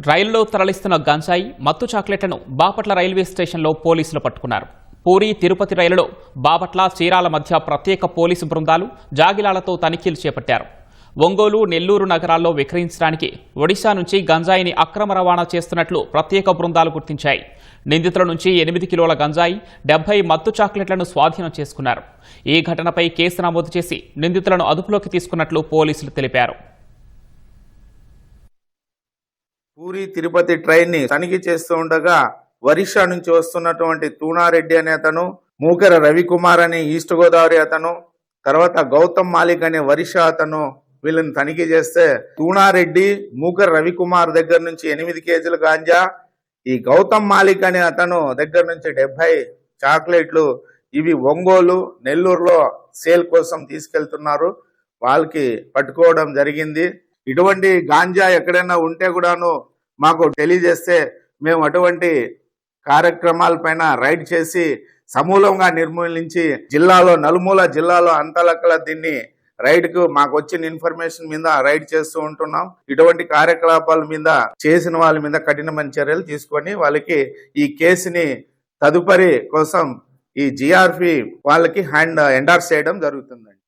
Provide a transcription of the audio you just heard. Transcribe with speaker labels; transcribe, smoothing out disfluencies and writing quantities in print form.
Speaker 1: రైలులో తరలిస్తున్న గంజాయి మత్తు చాక్లెట్లను బాపట్ల రైల్వే స్టేషన్లో పోలీసులు పట్టుకున్నారు. పూరి తిరుపతి రైలులో బాపట్ల చీరాల మధ్య ప్రత్యేక పోలీసు బృందాలు జాగిలాలతో తనిఖీలు చేపట్టారు. ఒంగోలు, నెల్లూరు నగరాల్లో విక్రయించడానికి ఒడిశా నుంచి గంజాయిని అక్రమ రవాణా చేస్తున్నట్లు ప్రత్యేక బృందాలు గుర్తించాయి. నిందితుల నుంచి 8 కిలోల గంజాయి, 70 మత్తు చాక్లెట్లను స్వాధీనం చేసుకున్నారు. ఈ ఘటనపై కేసు నమోదు చేసి నిందితులను అదుపులోకి తీసుకున్నట్లు పోలీసులు తెలిపారు.
Speaker 2: పూరి తిరుపతి ట్రైన్ ని తనిఖీ చేస్తూ ఉండగా ఒరిస్సా నుంచి వస్తున్నటువంటి తూణారెడ్డి అనే అతను, మూకెర రవికుమార్ అనే ఈస్ట్ గోదావరి అతను, తర్వాత గౌతమ్ మాలిక్ అనే ఒరిస్సా అతను వీళ్ళని తనిఖీ చేస్తే తూణారెడ్డి, మూకెర రవికుమార్ దగ్గర నుంచి 8 కేజీల గాంజా, ఈ గౌతమ్ మాలిక్ అనే అతను దగ్గర నుంచి 70 చాక్లెట్లు ఇవి ఒంగోలు, నెల్లూరులో సేల్ కోసం తీసుకెళ్తున్నారు. వాళ్ళకి పట్టుకోవడం జరిగింది. ఇటువంటి గాంజా ఎక్కడైనా ఉంటే కూడాను మాకు తెలియజేస్తే మేము అటువంటి కార్యక్రమాలపైన రైడ్ చేసి సమూలంగా నిర్మూలించి జిల్లాలో నలుమూల జిల్లాలో అంతలక్కల దీన్ని రైడ్కు మాకు వచ్చిన ఇన్ఫర్మేషన్ మీద రైడ్ చేస్తూ ఉంటున్నాం. ఇటువంటి కార్యకలాపాల మీద చేసిన వాళ్ళ మీద కఠినమైన చర్యలు తీసుకొని వాళ్ళకి ఈ కేసుని తదుపరి కోసం ఈ జిఆర్పి వాళ్ళకి ఎండార్స్ చేయడం జరుగుతుందండి.